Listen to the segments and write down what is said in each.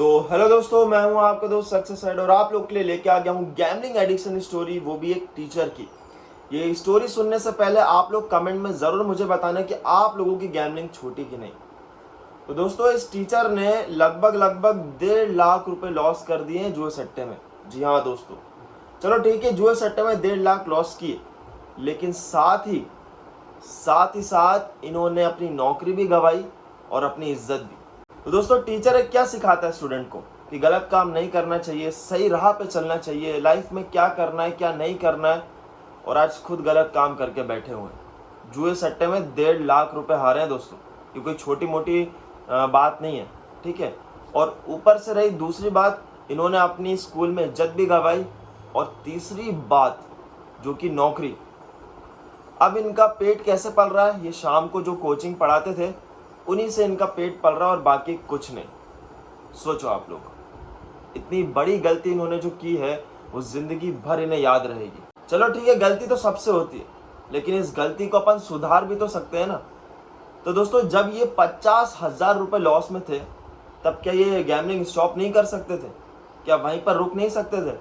तो हेलो दोस्तों, मैं हूं आपका दोस्त सक्सेस साइड और आप लोग के लिए लेके आ गया हूं गैम्बलिंग एडिक्शन स्टोरी, वो भी एक टीचर की। ये स्टोरी सुनने से पहले आप लोग कमेंट में ज़रूर मुझे बताना कि आप लोगों की गैम्बलिंग छोटी कि नहीं। तो दोस्तों, इस टीचर ने लगभग 1.5 लाख रुपए लॉस कर दिए हैं जुए सट्टे में। जी हाँ दोस्तों, चलो ठीक है, जुए सट्टे में 1.5 लाख लॉस किए, लेकिन साथ ही इन्होंने अपनी नौकरी भी गंवाई और अपनी इज्जत भी। तो दोस्तों, टीचर एक क्या सिखाता है स्टूडेंट को कि गलत काम नहीं करना चाहिए, सही राह पे चलना चाहिए, लाइफ में क्या करना है क्या नहीं करना है, और आज खुद गलत काम करके बैठे हुए हैं। जुए सट्टे में 1.5 लाख रुपए हारे हैं दोस्तों। ये कोई छोटी मोटी बात नहीं है, ठीक है। और ऊपर से रही दूसरी बात, इन्होंने अपनी स्कूल में इज्जत भी गंवाई, और तीसरी बात जो कि नौकरी। अब इनका पेट कैसे पल रहा है? ये शाम को जो कोचिंग पढ़ाते थे उन्हीं से इनका पेट पल रहा है और बाकी कुछ नहीं। सोचो आप लोग, इतनी बड़ी गलती इन्होंने जो की है वो जिंदगी भर इन्हें याद रहेगी। चलो ठीक है, गलती तो सबसे होती है, लेकिन इस गलती को अपन सुधार भी तो सकते हैं ना। तो दोस्तों, जब ये 50,000 रुपए लॉस में थे, तब क्या ये गैम्बलिंग स्टॉप नहीं कर सकते थे? क्या वहीं पर रुक नहीं सकते थे?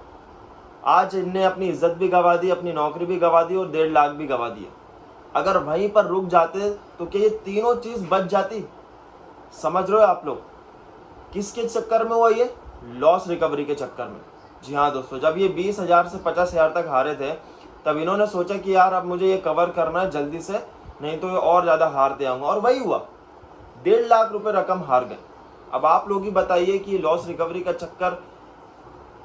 आज इनने अपनी इज्जत भी गंवा दी, अपनी नौकरी भी गंवा दी और 1.5 लाख भी गंवा दिए। अगर वहीं पर रुक जाते तो क्या ये तीनों चीज बच जाती? समझ रहे हो आप लोग? किसके चक्कर में हुआ ये? लॉस रिकवरी के चक्कर में। जी हाँ दोस्तों, जब ये 20,000 से 50,000 तक हारे थे, तब इन्होंने सोचा कि यार अब मुझे ये कवर करना है जल्दी से, नहीं तो ये और ज़्यादा हारते आऊँगा। और वही हुआ, 1.5 लाख रुपए रकम हार गए। अब आप लोग ही बताइए कि लॉस रिकवरी का चक्कर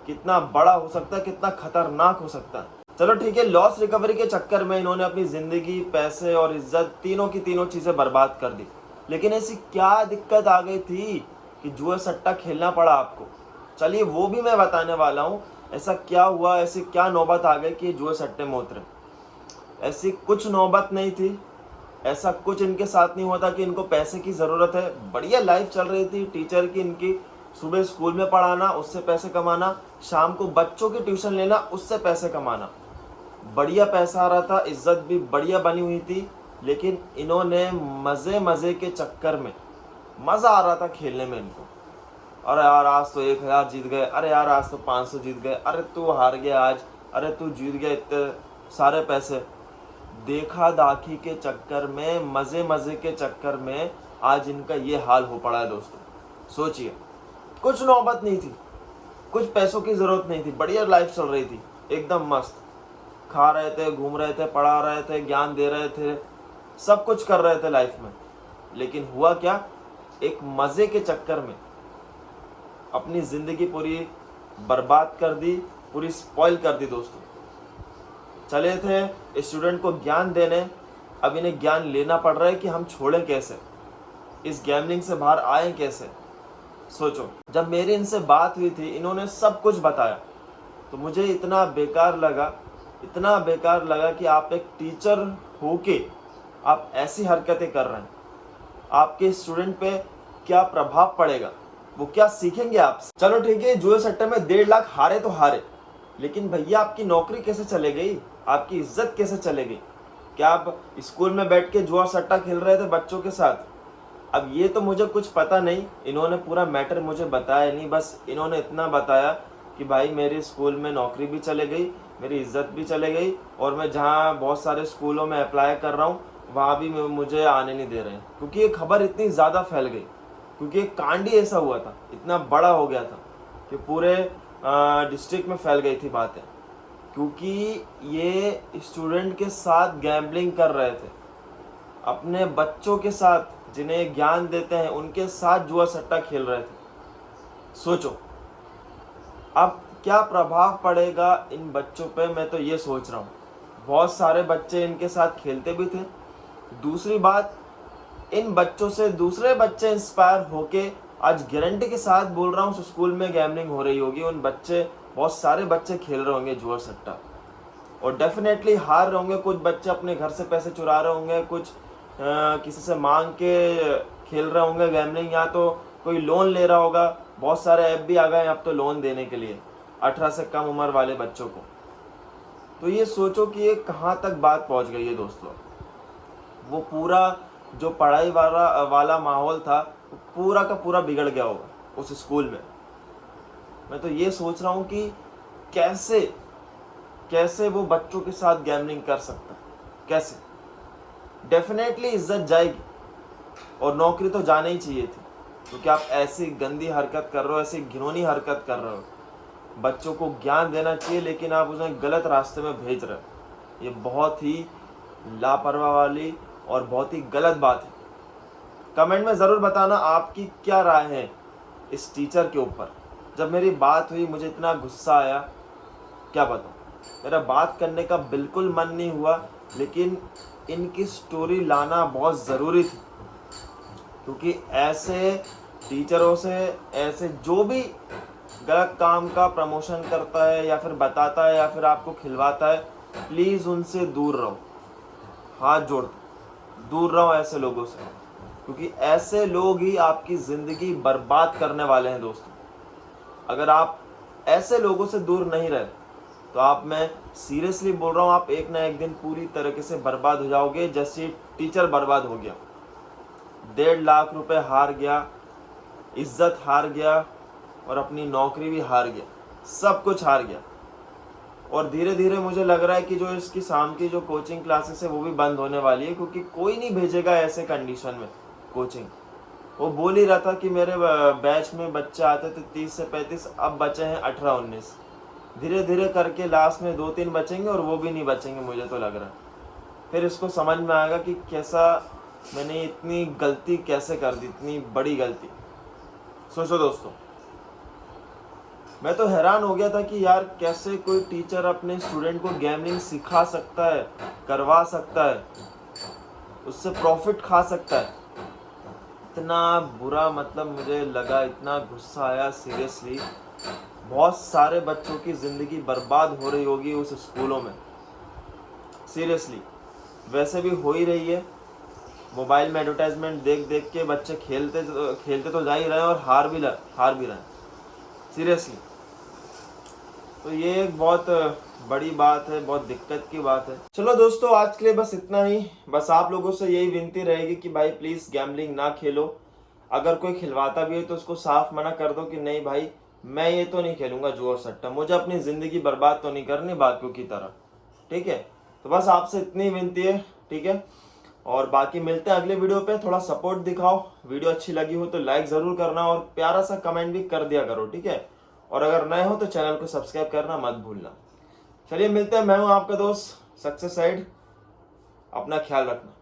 कितना बड़ा हो सकता है, कितना खतरनाक हो सकता है। चलो ठीक है, लॉस रिकवरी के चक्कर में इन्होंने अपनी ज़िंदगी, पैसे और इज्जत तीनों की तीनों चीज़ें बर्बाद कर दी। लेकिन ऐसी क्या दिक्कत आ गई थी कि जुआ सट्टा खेलना पड़ा आपको? चलिए वो भी मैं बताने वाला हूँ। ऐसा क्या हुआ, ऐसी क्या नौबत आ गई कि जुए सट्टे में उतरे? ऐसी कुछ नौबत नहीं थी, ऐसा कुछ इनके साथ नहीं होता कि इनको पैसे की ज़रूरत है। बढ़िया लाइफ चल रही थी टीचर की इनकी, सुबह स्कूल में पढ़ाना, उससे पैसे कमाना, शाम को बच्चों की ट्यूशन लेना, उससे पैसे कमाना, बढ़िया पैसा आ रहा था, इज्जत भी बढ़िया बनी हुई थी। लेकिन इन्होंने मज़े के चक्कर में, मज़ा आ रहा था खेलने में इनको, अरे यार आज तो 1,000 जीत गए, अरे यार आज तो 500 जीत गए, अरे तू हार गया आज, अरे तू जीत गया इतने सारे पैसे। देखा दाखी के चक्कर में, मज़े के चक्कर में आज इनका ये हाल हो पड़ा है दोस्तों। सोचिए, कुछ नौबत नहीं थी, कुछ पैसों की ज़रूरत नहीं थी, बढ़िया लाइफ चल रही थी, एकदम मस्त। खा रहे थे, घूम रहे थे, पढ़ा रहे थे, ज्ञान दे रहे थे, सब कुछ कर रहे थे लाइफ में। लेकिन हुआ क्या? एक मज़े के चक्कर में अपनी ज़िंदगी पूरी बर्बाद कर दी, पूरी स्पॉइल कर दी दोस्तों। चले थे स्टूडेंट को ज्ञान देने, अब इन्हें ज्ञान लेना पड़ रहा है कि हम छोड़ें कैसे, इस गैम्बलिंग से बाहर आए कैसे। सोचो, जब मेरी इनसे बात हुई थी, इन्होंने सब कुछ बताया, तो मुझे इतना बेकार लगा कि आप एक टीचर होके आप ऐसी हरकतें कर रहे हैं, आपके स्टूडेंट पे क्या प्रभाव पड़ेगा, वो क्या सीखेंगे आपसे। चलो ठीक है, जुए सट्टे में 1.5 लाख हारे तो हारे, लेकिन भैया आपकी नौकरी कैसे चले गई, आपकी इज्जत कैसे चले गई? क्या आप स्कूल में बैठ के जुआ सट्टा खेल रहे थे बच्चों के साथ? अब ये तो मुझे कुछ पता नहीं, इन्होंने पूरा मैटर मुझे बताया नहीं, बस इन्होंने इतना बताया कि भाई मेरी स्कूल में नौकरी भी चले गई, मेरी इज्जत भी चले गई, और मैं जहाँ बहुत सारे स्कूलों में अप्लाई कर रहा हूँ वहाँ भी मुझे आने नहीं दे रहे हैं, क्योंकि ये खबर इतनी ज़्यादा फैल गई, क्योंकि एक कांड ही ऐसा हुआ था, इतना बड़ा हो गया था कि पूरे डिस्ट्रिक्ट में फैल गई थी बातें, क्योंकि ये स्टूडेंट के साथ गैम्बलिंग कर रहे थे, अपने बच्चों के साथ जिन्हें ज्ञान देते हैं उनके साथ जुआ सट्टा खेल रहे थे। सोचो अब क्या प्रभाव पड़ेगा इन बच्चों पे, मैं तो ये सोच रहा हूँ। बहुत सारे बच्चे इनके साथ खेलते भी थे। दूसरी बात, इन बच्चों से दूसरे बच्चे इंस्पायर होके, आज गारंटी के साथ बोल रहा हूँ, स्कूल में गैम्बलिंग हो रही होगी, उन बच्चे, बहुत सारे बच्चे खेल रहे होंगे जुआ सट्टा, और डेफिनेटली हार रहे होंगे। कुछ बच्चे अपने घर से पैसे चुरा रहे होंगे, कुछ किसी से मांग के खेल रहे होंगे गैम्बलिंग, या तो कोई लोन ले रहा होगा। बहुत सारे ऐप भी आ गए अब तो लोन देने के लिए 18 से कम उम्र वाले बच्चों को। तो ये सोचो कि ये कहाँ तक बात पहुँच गई है दोस्तों। वो पूरा जो पढ़ाई वाला माहौल था, पूरा का पूरा बिगड़ गया होगा उस स्कूल में। मैं तो ये सोच रहा हूँ कि कैसे कैसे वो बच्चों के साथ गैम्बलिंग कर सकता है, कैसे। डेफिनेटली इज्जत जाएगी और नौकरी तो जाना ही चाहिए थी, क्योंकि आप ऐसी गंदी हरकत कर रहे हो, ऐसी घिनौनी हरकत कर रहे हो। बच्चों को ज्ञान देना चाहिए लेकिन आप उन्हें गलत रास्ते में भेज रहे हो। ये बहुत ही लापरवाह वाली और बहुत ही गलत बात है। कमेंट में ज़रूर बताना आपकी क्या राय है इस टीचर के ऊपर। जब मेरी बात हुई मुझे इतना गुस्सा आया, क्या बताऊँ। मेरा बात करने का बिल्कुल मन नहीं हुआ, लेकिन इनकी स्टोरी लाना बहुत ज़रूरी थी, क्योंकि ऐसे टीचरों से, ऐसे जो भी गलत काम का प्रमोशन करता है या फिर बताता है या फिर आपको खिलवाता है, प्लीज़ उनसे दूर रहो। हाथ जोड़ दूर रहो ऐसे लोगों से, क्योंकि ऐसे लोग ही आपकी ज़िंदगी बर्बाद करने वाले हैं दोस्तों। अगर आप ऐसे लोगों से दूर नहीं रहे तो आप, मैं सीरियसली बोल रहा हूँ, आप एक ना एक दिन पूरी तरीके से बर्बाद हो जाओगे, जैसे टीचर बर्बाद हो गया। 1.5 लाख रुपए हार गया, इज्जत हार गया और अपनी नौकरी भी हार गया, सब कुछ हार गया। और धीरे धीरे मुझे लग रहा है कि जो इसकी शाम की जो कोचिंग क्लासेस है वो भी बंद होने वाली है, क्योंकि कोई नहीं भेजेगा ऐसे कंडीशन में कोचिंग। वो बोल ही रहा था कि मेरे बैच में बच्चे आते थे 30 से 35, अब बचे हैं 18-19। धीरे धीरे करके लास्ट में 2-3 बचेंगे और वो भी नहीं बचेंगे मुझे तो लग रहा है। फिर इसको समझ में आएगा कि कैसा मैंने इतनी गलती कैसे कर दी, इतनी बड़ी गलती। सोचो दोस्तों, मैं तो हैरान हो गया था कि यार कैसे कोई टीचर अपने स्टूडेंट को गैम्बलिंग सिखा सकता है, करवा सकता है, उससे प्रॉफिट खा सकता है। इतना बुरा, मतलब मुझे लगा, इतना गुस्सा आया सीरियसली। बहुत सारे बच्चों की ज़िंदगी बर्बाद हो रही होगी उस स्कूलों में, सीरियसली। वैसे भी हो ही रही है। मोबाइल में एडवर्टाइजमेंट देख देख के बच्चे खेलते तो जा ही रहे हैं और हार भी रहे हैं, सीरियसली। तो ये एक बहुत बड़ी बात है, बहुत दिक्कत की बात है। चलो दोस्तों, आज के लिए बस इतना ही। बस आप लोगों से यही विनती रहेगी कि भाई प्लीज़ गैम्बलिंग ना खेलो। अगर कोई खिलवाता भी है तो उसको साफ मना कर दो कि नहीं भाई, मैं ये तो नहीं खेलूंगा जुआ सट्टा, मुझे अपनी ज़िंदगी बर्बाद तो नहीं करनी बाकियों की तरह, ठीक है। तो बस आपसे इतनी विनती है, ठीक है। और बाकी मिलते हैं अगले वीडियो पे। थोड़ा सपोर्ट दिखाओ, वीडियो अच्छी लगी हो तो लाइक ज़रूर करना और प्यारा सा कमेंट भी कर दिया करो, ठीक है। और अगर नए हो तो चैनल को सब्सक्राइब करना मत भूलना। चलिए मिलते हैं, मैं हूं आपका दोस्त सक्सेस साइड। अपना ख्याल रखना।